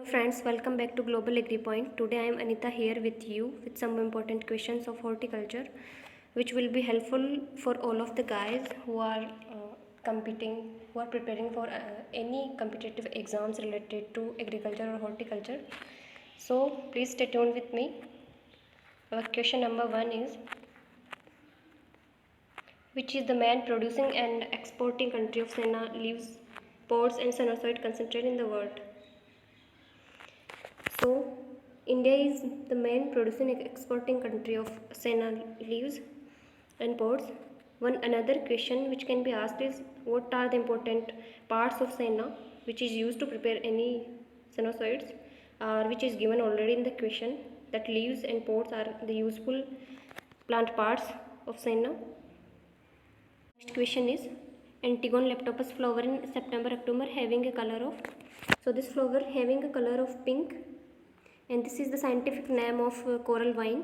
Friends, welcome back to Global Agri Point. Today I am Anita here with you with some important questions of horticulture which will be helpful for all of the guys who are preparing for any competitive exams related to agriculture or horticulture. So please stay tuned with me. Our question number 1 is, which is the main producing and exporting country of senna leaves, pods and sinusoid concentrate in the world? So, India is the main producing and exporting country of senna leaves and pods. One another question which can be asked is, what are the important parts of senna which is used to prepare any sinusoids, which is given already in the question, that leaves and pods are the useful plant parts of senna. Next question is, Antigon leptopus flower in September October having a color of, so this flower having a color of pink, and this is the scientific name of coral vine.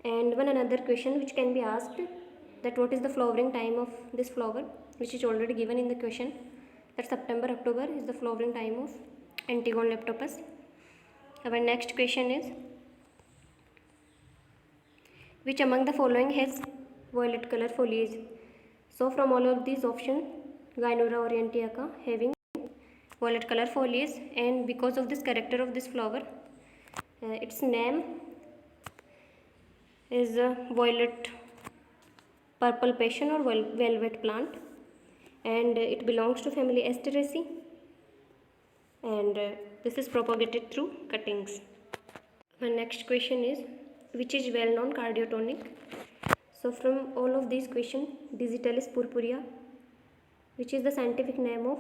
And one another question which can be asked, that what is the flowering time of this flower, which is already given in the question, that September October is the flowering time of Antigon leptopus. Our next question is, which among the following has violet color foliage? So from all of these options, Gynora orientiaca having violet color foliage, and because of this character of this flower, its name is violet purple passion or velvet plant, and it belongs to family Asteraceae, and this is propagated through cuttings. My next question is, which is well known cardiotonic? So from all of these questions, Digitalis purpurea, which is the scientific name of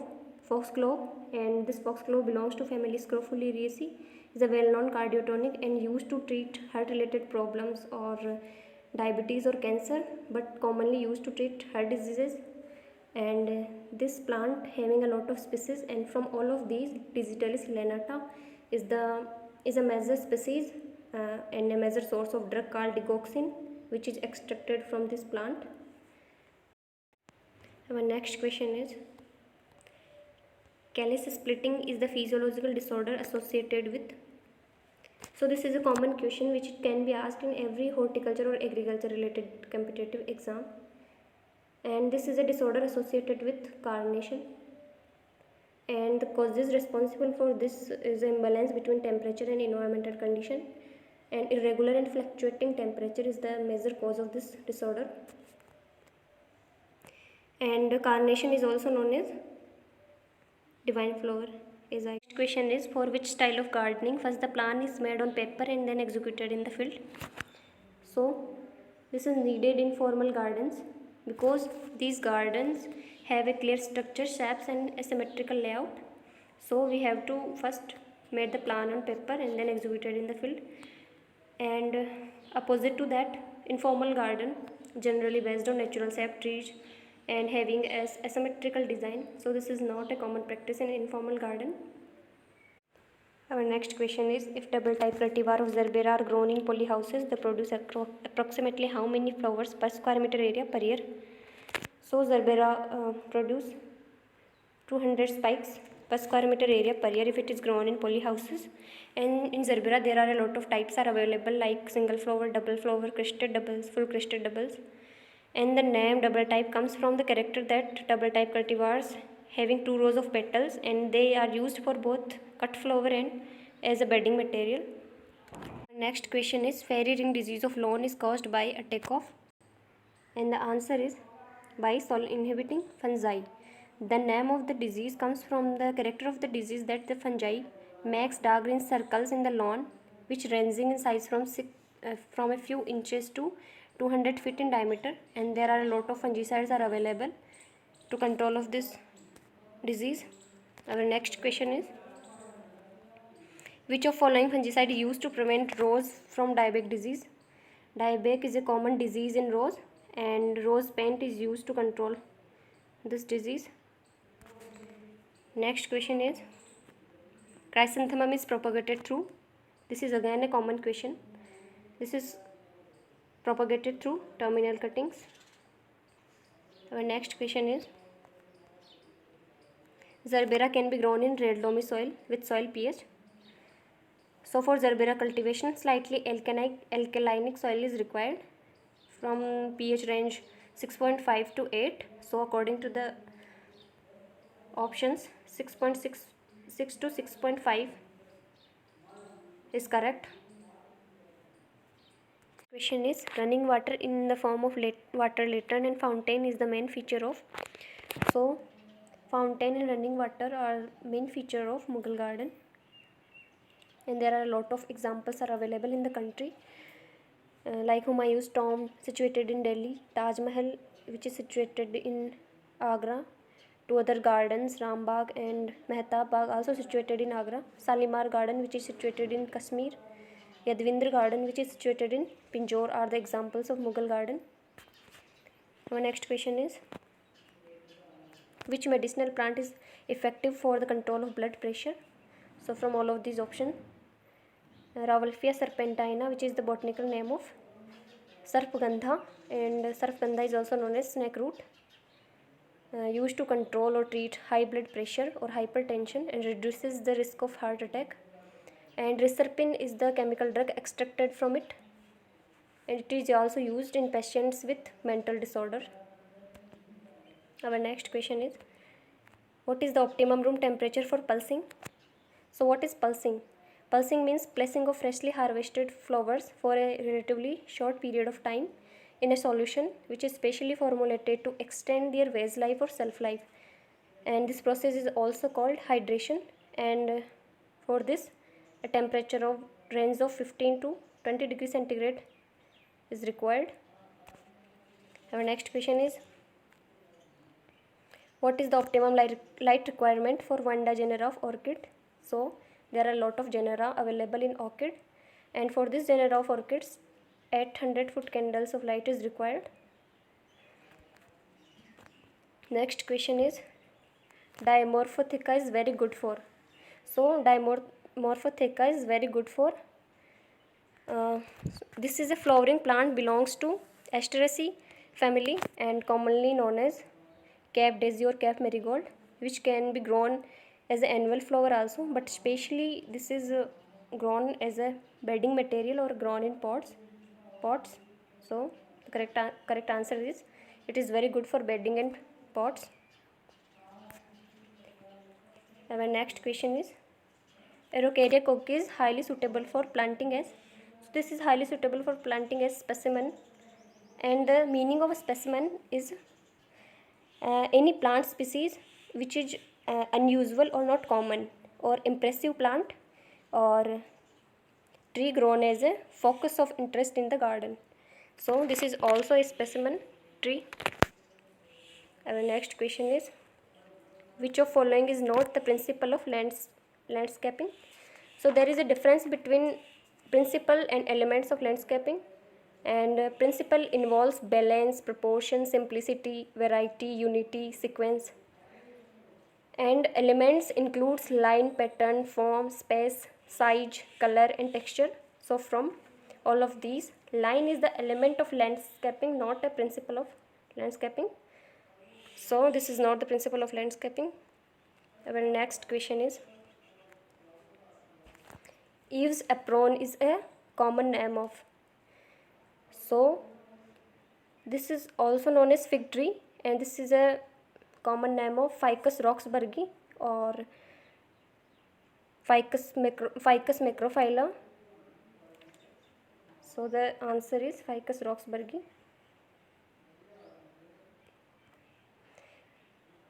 foxglove, and this foxglove belongs to family Scrophulariaceae, is a well-known cardiotonic and used to treat heart-related problems or diabetes or cancer, but commonly used to treat heart diseases. And this plant having a lot of species, and from all of these, Digitalis lanata is a major species and a major source of drug called digoxin, which is extracted from this plant. Our next question is, callus splitting is the physiological disorder associated with. So this is a common question which can be asked in every horticulture or agriculture related competitive exam, and this is a disorder associated with carnation, and the causes responsible for this is imbalance between temperature and environmental condition, and irregular and fluctuating temperature is the major cause of this disorder. And carnation is also known as divine flower. Next question is, for which style of gardening first the plan is made on paper and then executed in the field? So this is needed in formal gardens, because these gardens have a clear structure, shapes and asymmetrical layout. So we have to first make the plan on paper and then executed in the field. And opposite to that, informal garden generally based on natural shape trees and having as asymmetrical design. So this is not a common practice in informal garden. Our next question is, if double type cultivar of Zerbera are grown in poly houses, they produce approximately how many flowers per square meter area per year? So Zerbera produce 200 spikes per square meter area per year if it is grown in poly houses. And in Zerbera there are a lot of types are available, like single flower, double flower, crested doubles, full crested doubles. And the name double type comes from the character that double type cultivars having 2 rows of petals, and they are used for both cut flower and as a bedding material. Next question is, fairy ring disease of lawn is caused by attack of, and the answer is by sol inhibiting fungi. The name of the disease comes from the character of the disease that the fungi makes dark green circles in the lawn, which ranging in size from a few inches to 200 feet in diameter, and there are a lot of fungicides are available to control of this disease. Our next question is, which of following fungicide used to prevent rose from dieback disease? Dieback is a common disease in rose, and rose paint is used to control this disease. Next question is, chrysanthemum is propagated through. This is again a common question. This is propagated through terminal cuttings. Our next question is, Zerbera can be grown in red loamy soil with soil pH So for Zerbera cultivation, slightly alkalinic soil is required from pH range 6.5 to 8. So according to the options, 6.6 to 6.5 is correct. Question is, running water in the form of water latrine and fountain is the main feature of. So fountain and running water are main feature of Mughal garden, and there are a lot of examples are available in the country, like Humayun's tomb situated in Delhi, Taj Mahal which is situated in Agra, two other gardens, Rambagh and Mehtab Bagh also situated in Agra, Salimar garden which is situated in Kashmir, Yadvindra garden which is situated in Pinjore are the examples of Mughal garden. Our next question is, which medicinal plant is effective for the control of blood pressure? So from all of these options, Rauwolfia serpentina, which is the botanical name of Sarpgandha, and Sarpgandha is also known as snake root, used to control or treat high blood pressure or hypertension and reduces the risk of heart attack. And Reserpine is the chemical drug extracted from it, and it is also used in patients with mental disorder. Our next question is, what is the optimum room temperature for pulsing? So what is pulsing? Pulsing means placing of freshly harvested flowers for a relatively short period of time in a solution which is specially formulated to extend their vase life or shelf life, and this process is also called hydration, and for this a temperature of range of 15 to 20 degrees centigrade is required. Our next question is, what is the optimum light requirement for Vanda genera of orchid? So there are a lot of genera available in orchid, and for this genera of orchids 800 foot candles of light is required. Next question is, Dimorphotheca is very good for. So Dimorphotheca is very good for, this is a flowering plant belongs to Asteraceae family and commonly known as Cape daisy or Cape marigold, which can be grown as an annual flower also, but especially this is grown as a bedding material or grown in pots. So the correct answer is, it is very good for bedding and pots. Our next question is, Araucaria coque is highly suitable for planting as. So this is highly suitable for planting as specimen, and the meaning of a specimen is any plant species which is unusual or not common, or impressive plant or tree grown as a focus of interest in the garden. So this is also a specimen tree. Our next question is, which of following is not the principle of landscaping? So there is a difference between principle and elements of landscaping, and principle involves balance, proportion, simplicity, variety, unity, sequence, and elements includes line, pattern, form, space, size, color and texture. So from all of these, line is the element of landscaping, not a principle of landscaping. So this is not the principle of landscaping. Our next question is, Eve's apron is a common name of. So this is also known as fig tree, and this is a common name of Ficus roxburghi or Ficus macrophylla. So the answer is Ficus roxburghi.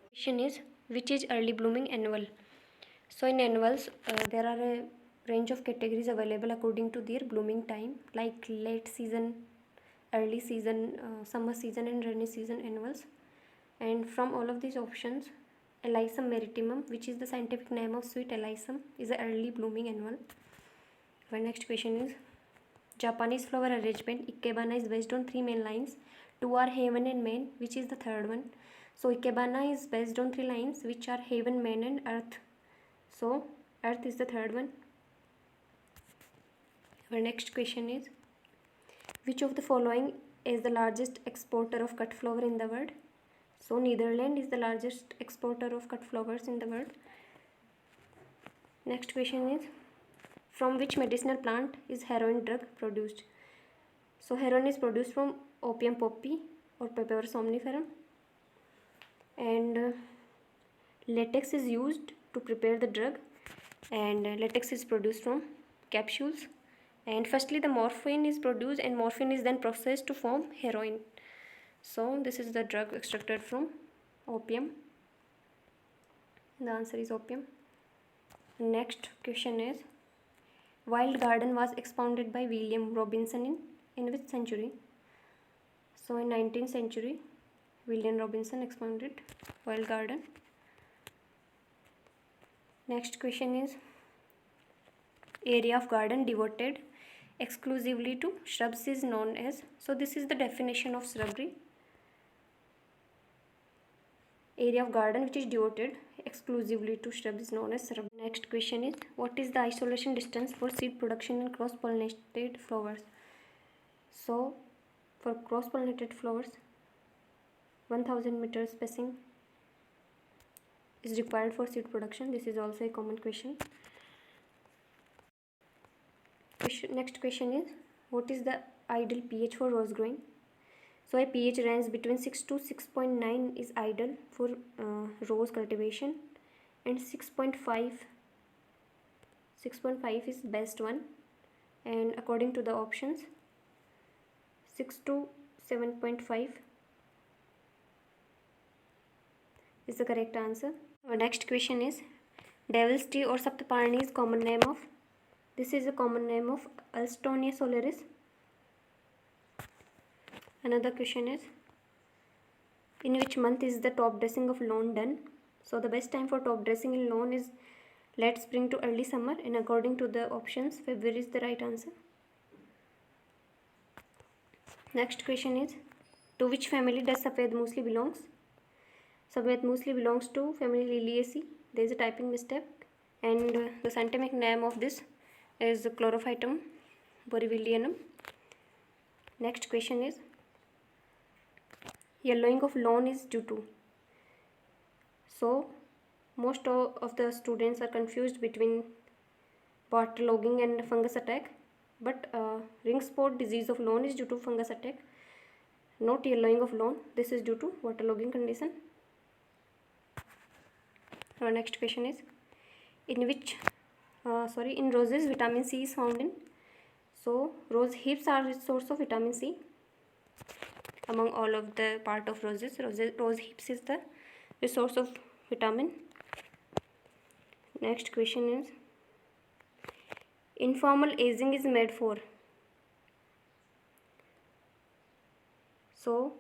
Question is, which is early blooming annual? So in annuals there are a range of categories available according to their blooming time, like late season, early season, summer season and rainy season annuals. And from all of these options, Alyssum maritimum, which is the scientific name of sweet alyssum, is an early blooming annual. Our next question is, Japanese flower arrangement Ikebana is based on three main lines. Two are heaven and main, which is the third one. So Ikebana is based on three lines, which are heaven, main and earth. So earth is the third one. Our next question is, which of the following is the largest exporter of cut flower in the world? So Netherlands is the largest exporter of cut flowers in the world. Next question is, From which medicinal plant is heroin drug produced? So heroin is produced from opium poppy or Papaver somniferum, and latex is used to prepare the drug, and latex is produced from capsules. And firstly the morphine is produced, and morphine is then processed to form heroin. So this is the drug extracted from opium. The answer is opium. Next question is, Wild Garden was expounded by William Robinson in which century? So in 19th century, William Robinson expounded Wild Garden. Next question is, area of garden devoted exclusively to shrubs is known as. So this is the definition of shrubbery. Area of garden which is devoted exclusively to shrubs is known as shrub. Next question is, what is the isolation distance for seed production in cross-pollinated flowers? So for cross-pollinated flowers, 1000 meters spacing is required for seed production. This is also a common question. Next question is, what is the ideal pH for rose growing? So a pH range between 6 to 6.9 is ideal for rose cultivation, and 6.5 is best one, and according to the options 6 to 7.5 is the correct answer. Our next question is, devil's tea or saptaparni is common name of. This is a common name of Alstonia solaris. Another question is, in which month is the top dressing of lawn done? So the best time for top dressing in lawn is late spring to early summer, and according to the options February is the right answer. Next question is, to which family does Safed Musli belongs? Safed Musli belongs to family Liliaceae. There is a typing mistake, and the scientific name of this is Chlorophytum borevillianum. Next question is, yellowing of lawn is due to. So most of the students are confused between waterlogging and fungus attack, but ring spot disease of lawn is due to fungus attack, not yellowing of lawn. This is due to waterlogging condition. Our next question is, in roses vitamin C is found in. So rose hips are a source of vitamin C. Among all of the part of roses, rose hips is the source of vitamin. Next question is, informal aging is made for. So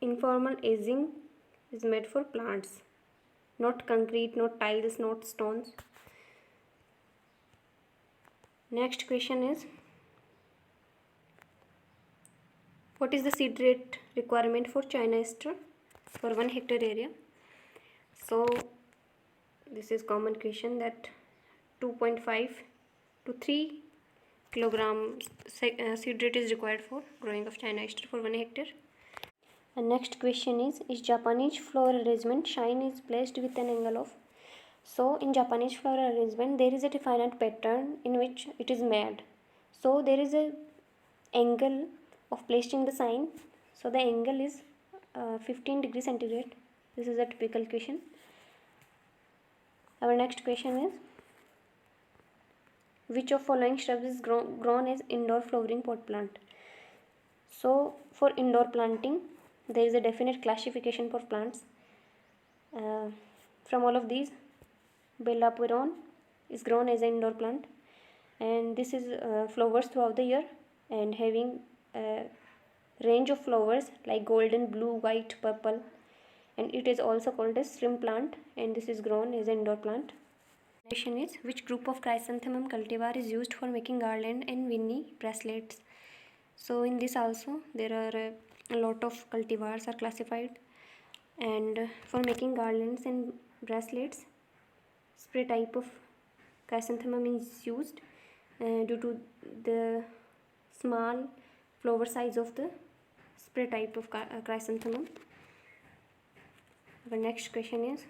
informal aging is made for plants, not concrete, not tiles, not stones. Next question is, what is the seed rate requirement for China Aster for 1 hectare area? So this is common question, that 2.5 to 3 kilogram seed rate is required for growing of China Aster for 1 hectare. And next question is Japanese flower arrangement shine is placed with an angle of. So in Japanese flower arrangement there is a definite pattern in which it is made. So there is a angle of placing the sign. So the angle is 15 degrees centigrade. This is a typical question. Our next question is, which of following shrubs is grown as indoor flowering pot plant? So for indoor planting there is a definite classification for plants. From all of these, Bellapuron is grown as an indoor plant, and this is flowers throughout the year and having a range of flowers like golden, blue, white, purple, and it is also called as shrimp plant, and this is grown as an indoor plant. Question is, which group of chrysanthemum cultivar is used for making garland and Winnie bracelets? So in this also there are a lot of cultivars are classified, and for making garlands and bracelets, spray type of chrysanthemum is used due to the small flower size of the spray type of chrysanthemum. Our next question is,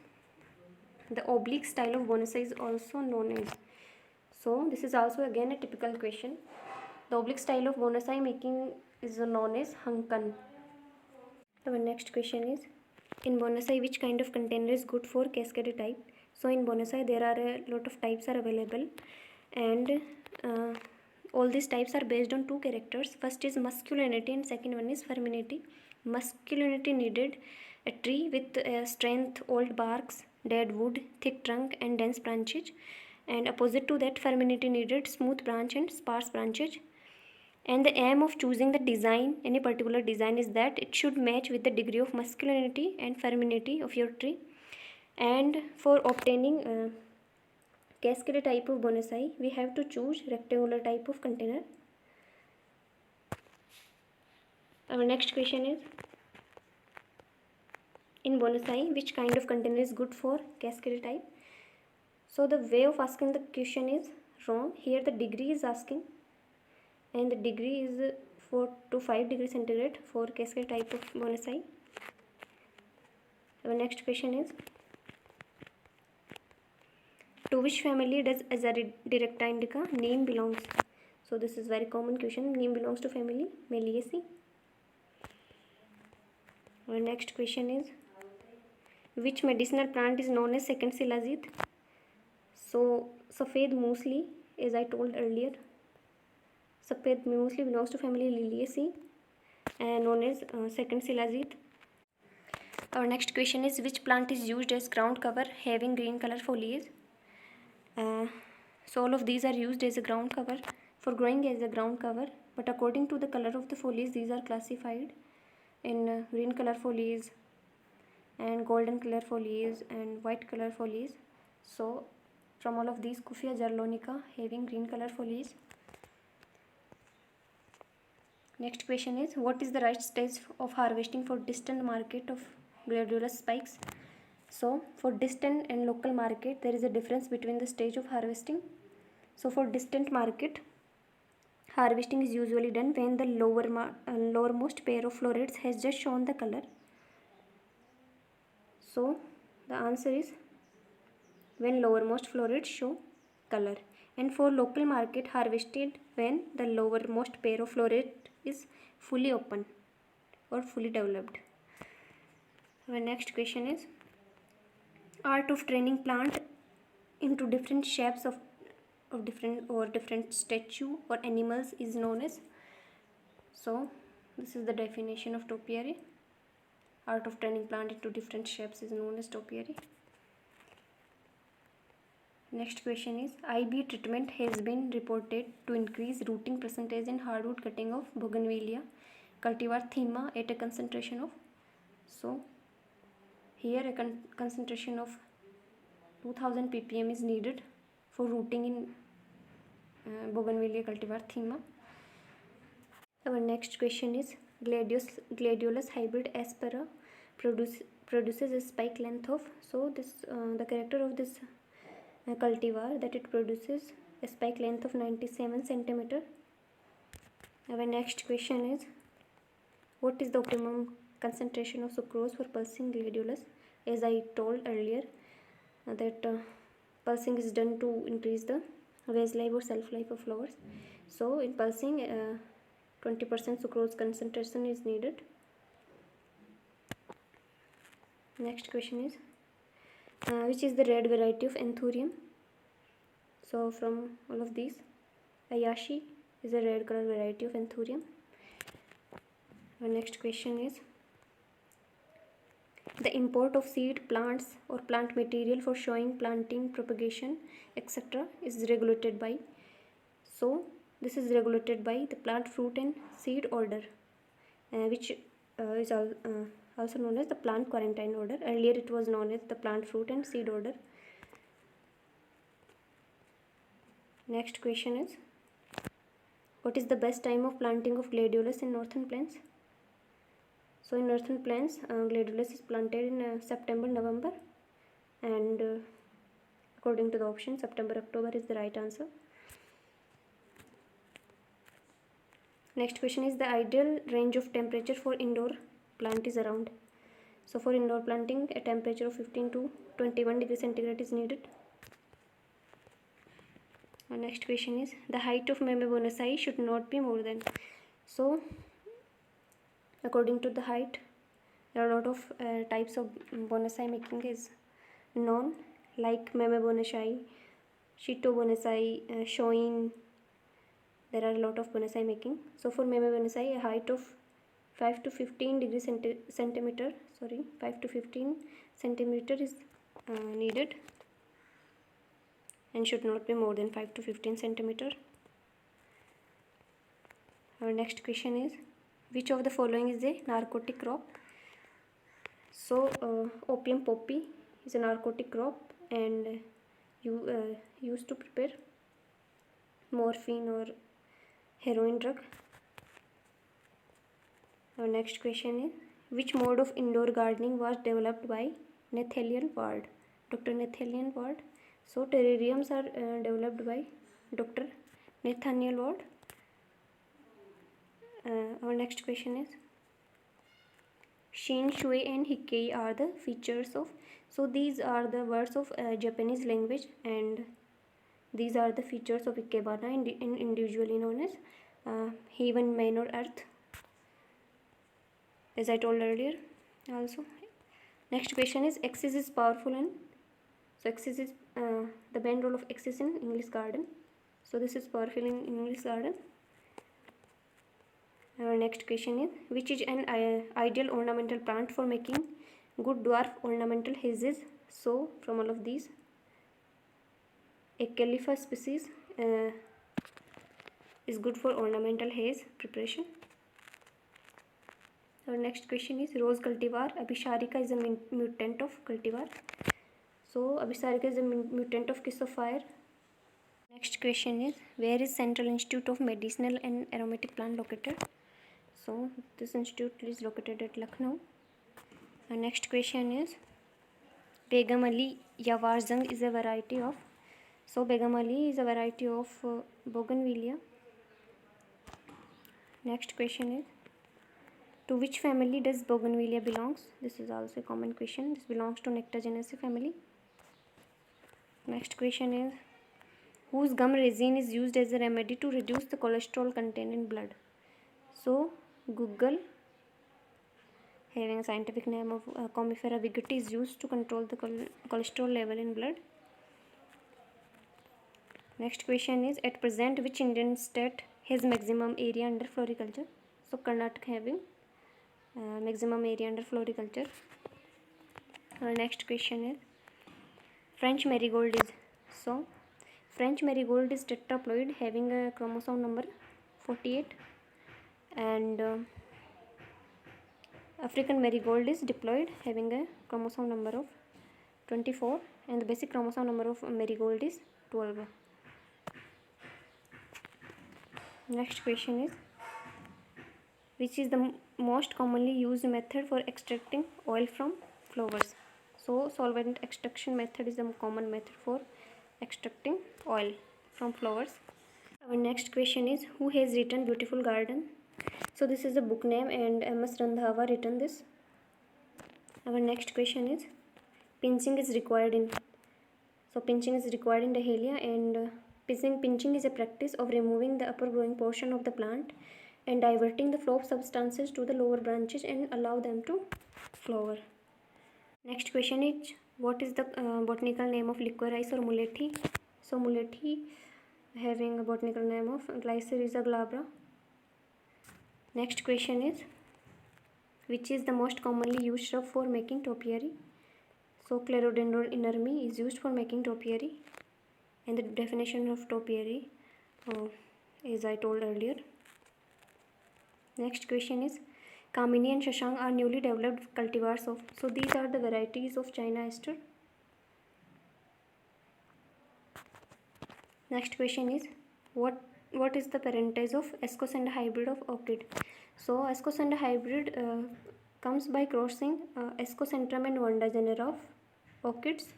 the oblique style of bonsai is also known as. So this is also again a typical question. The oblique style of bonsai making is known as hankan. Our next question is, in bonsai which kind of container is good for cascade type? So in bonsai there are a lot of types are available, and all these types are based on two characters. First is masculinity and second one is femininity. Masculinity needed a tree with strength, old barks, dead wood, thick trunk and dense branches, and opposite to that femininity needed smooth branch and sparse branches. And the aim of choosing the design, any particular design, is that it should match with the degree of masculinity and femininity of your tree. And for obtaining cascade type of bonsai, we have to choose rectangular type of container. Our next question is, in bonsai which kind of container is good for cascade type? So the way of asking the question is wrong. Here the degree is asking, and the degree is 4 to 5 degrees centigrade for cascade type of bonsai. Our next question is, to which family does Azaridirecta indica neem belongs? So this is very common question. Neem belongs to family Meliaceae. Our next question is, which medicinal plant is known as second Silazith? So Safed Moosli, as I told earlier, Safed Moosli belongs to family Liliaceae and known as second Silazith. Our next question is, which plant is used as ground cover having green color foliage? So all of these are used as a ground cover for growing as a ground cover, but according to the color of the foliage, these are classified in green color foliage and golden color foliage and white color foliage. So from all of these, Kufia jarlonica having green color foliage. Next question is, what is the right stage of harvesting for distant market of gladulus spikes? So for distant and local market, there is a difference between the stage of harvesting. So for distant market, harvesting is usually done when the lowermost pair of florets has just shown the color. So the answer is when lowermost florets show color. And for local market, harvested when the lowermost pair of floret is fully open or fully developed. Our next question is, art of training plant into different shapes of different statue or animals is known as. So this is the definition of topiary. Art of turning plant into different shapes is known as topiary. Next question is, IB treatment has been reported to increase rooting percentage in hardwood cutting of Bougainvillea cultivar Thema at a concentration of, so here a concentration of 2000 ppm is needed for rooting in Bougainvillea cultivar Thema. Our next question is, Gladiolus hybrid aspera produces a spike length of, so this the character of this cultivar that it produces a spike length of 97 centimeter. Our next question is, what is the optimum concentration of sucrose for pulsing gladiolus? As I told earlier, that pulsing is done to increase the vase life or shelf life of flowers. So in pulsing, 20% sucrose concentration is needed. Next question is, which is the red variety of anthurium? So from all of these, Ayashi is a red color variety of anthurium. Our next question is, the import of seed, plants or plant material for showing planting, propagation, etc. is regulated by, so this is regulated by the plant, fruit and seed order, which is also known as the plant quarantine order. Earlier it was known as the plant, fruit and seed order. Next question is, what is the best time of planting of gladiolus in northern plains? So in northern plains, gladiolus is planted in September, November, and according to the option, September, October is the right answer. Next question is, the ideal range of temperature for indoor plant is around. So for indoor planting, a temperature of 15 to 21 degrees centigrade is needed. Next question is the height of meme bonsai should not be more than. So according to the height, there are a lot of types of bonsai making is known, like meme bonsai, shito bonsai, shoin. There are a lot of bonsai making. So for meme bonsai, a height of 5 to 15 degree centimeter. 5 to 15 centimeter is needed, and should not be more than 5 to 15 centimeter. Our next question is, which of the following is a narcotic crop? So opium poppy is a narcotic crop and used to prepare morphine or heroin drug. Our next question is, which mode of indoor gardening was developed by Nathaniel Ward? Dr. Nathaniel Ward. So terrariums are developed by Dr. Nathaniel Ward. Our next question is, Shin, Shui and Hikkei are the features of. So these are the words of Japanese language, and these are the features of Ikebana, individually known as heaven, man or earth, as I told earlier also. Next question is, axis is powerful and so axis is the bend role of axis in English garden. So this is powerful in English garden. Our next question is, which is an ideal ornamental plant for making good dwarf ornamental hazes? So from all of these, Acalypha species is good for ornamental haze preparation. Our next question is, rose cultivar Abhisarika is a mutant of cultivar. So Abhisarika is a mutant of kiss of fire. Next question is, where is Central Institute of Medicinal and Aromatic Plant located? So this institute is located at Lucknow. Our next question is, Begum Ali Yawarzang is a variety of. So Begum Ali is a variety of bougainvillea. Next question is, to which family does bougainvillea belongs? This is also a common question. This belongs to Nectarinaceae family. Next question is, whose gum resin is used as a remedy to reduce the cholesterol content in blood? So Google, having a scientific name of Comifera vigati, is used to control the cholesterol level in blood. Next question is, at present which Indian state has maximum area under floriculture? So Karnataka having maximum area under floriculture. Our next question is, French marigold is. So French marigold is tetraploid, having a chromosome number 48, and African marigold is diploid, having a chromosome number of 24, and the basic chromosome number of marigold is 12. Next question is, which is the most commonly used method for extracting oil from flowers? So solvent extraction method is the common method for extracting oil from flowers. Our next question is, who has written Beautiful Garden? So this is a book name, and M.S. Randhawa written this. Our next question is, pinching is required in. So pinching is required in Dahlia, and pinching is a practice of removing the upper growing portion of the plant and diverting the flow of substances to the lower branches and allow them to flower. Next question is, what is the botanical name of liquorice or mulethi? So mulethi, having a botanical name of Glycyrrhiza glabra. Next question is, which is the most commonly used shrub for making topiary? So Clerodendron inermi is used for making topiary, and the definition of topiary as I told earlier. Next question is, Kamini and Shashank are newly developed cultivars of. So these are the varieties of China aster. Next question is, what is the parentage of Escosenda hybrid of orchid? So Escosenda hybrid comes by crossing Escocentrum and Vanda genera of orchids,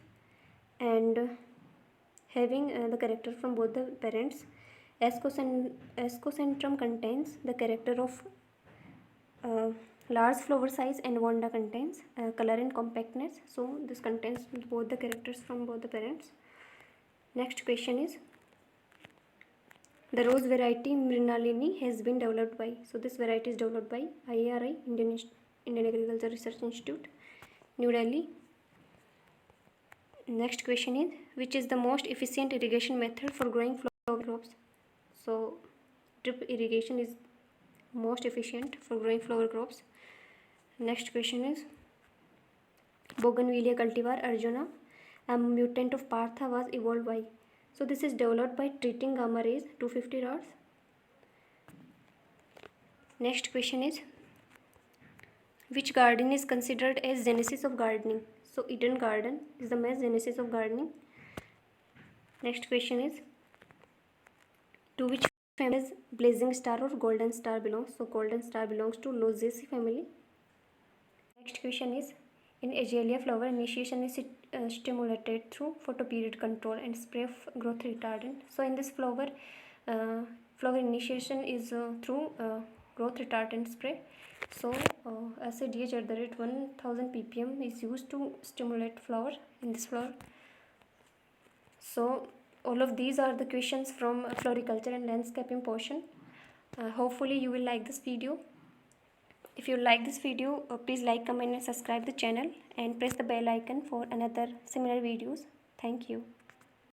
and having the character from both the parents. Escocentrum contains the character of large flower size, and Vanda contains color and compactness. So this contains both the characters from both the parents. Next question is, The rose variety Mrinalini has been developed by. So this variety is developed by IARI, Indian Agriculture Research Institute, New Delhi. Next question is, which is the most efficient irrigation method for growing flower crops? So drip irrigation is most efficient for growing flower crops. Next question is, Bougainvillea cultivar Arjuna, a mutant of Partha, was evolved by. So this is developed by treating gamma rays 250 rods. Next question is, which garden is considered as genesis of gardening? So Eden garden is the main genesis of gardening. Next question is, to which family does blazing star or golden star belongs? So golden star belongs to Lozziaceae family. Next question is, in Azalea flower, initiation is stimulated through photoperiod control and spray of growth retardant. So in this flower, flower initiation is through growth retardant spray. So acid DH@1000 ppm is used to stimulate flower in this flower. So all of these are the questions from floriculture and landscaping portion. Hopefully you will like this video. If you like this video, please like, comment and subscribe the channel and press the bell icon for another similar videos. Thank you.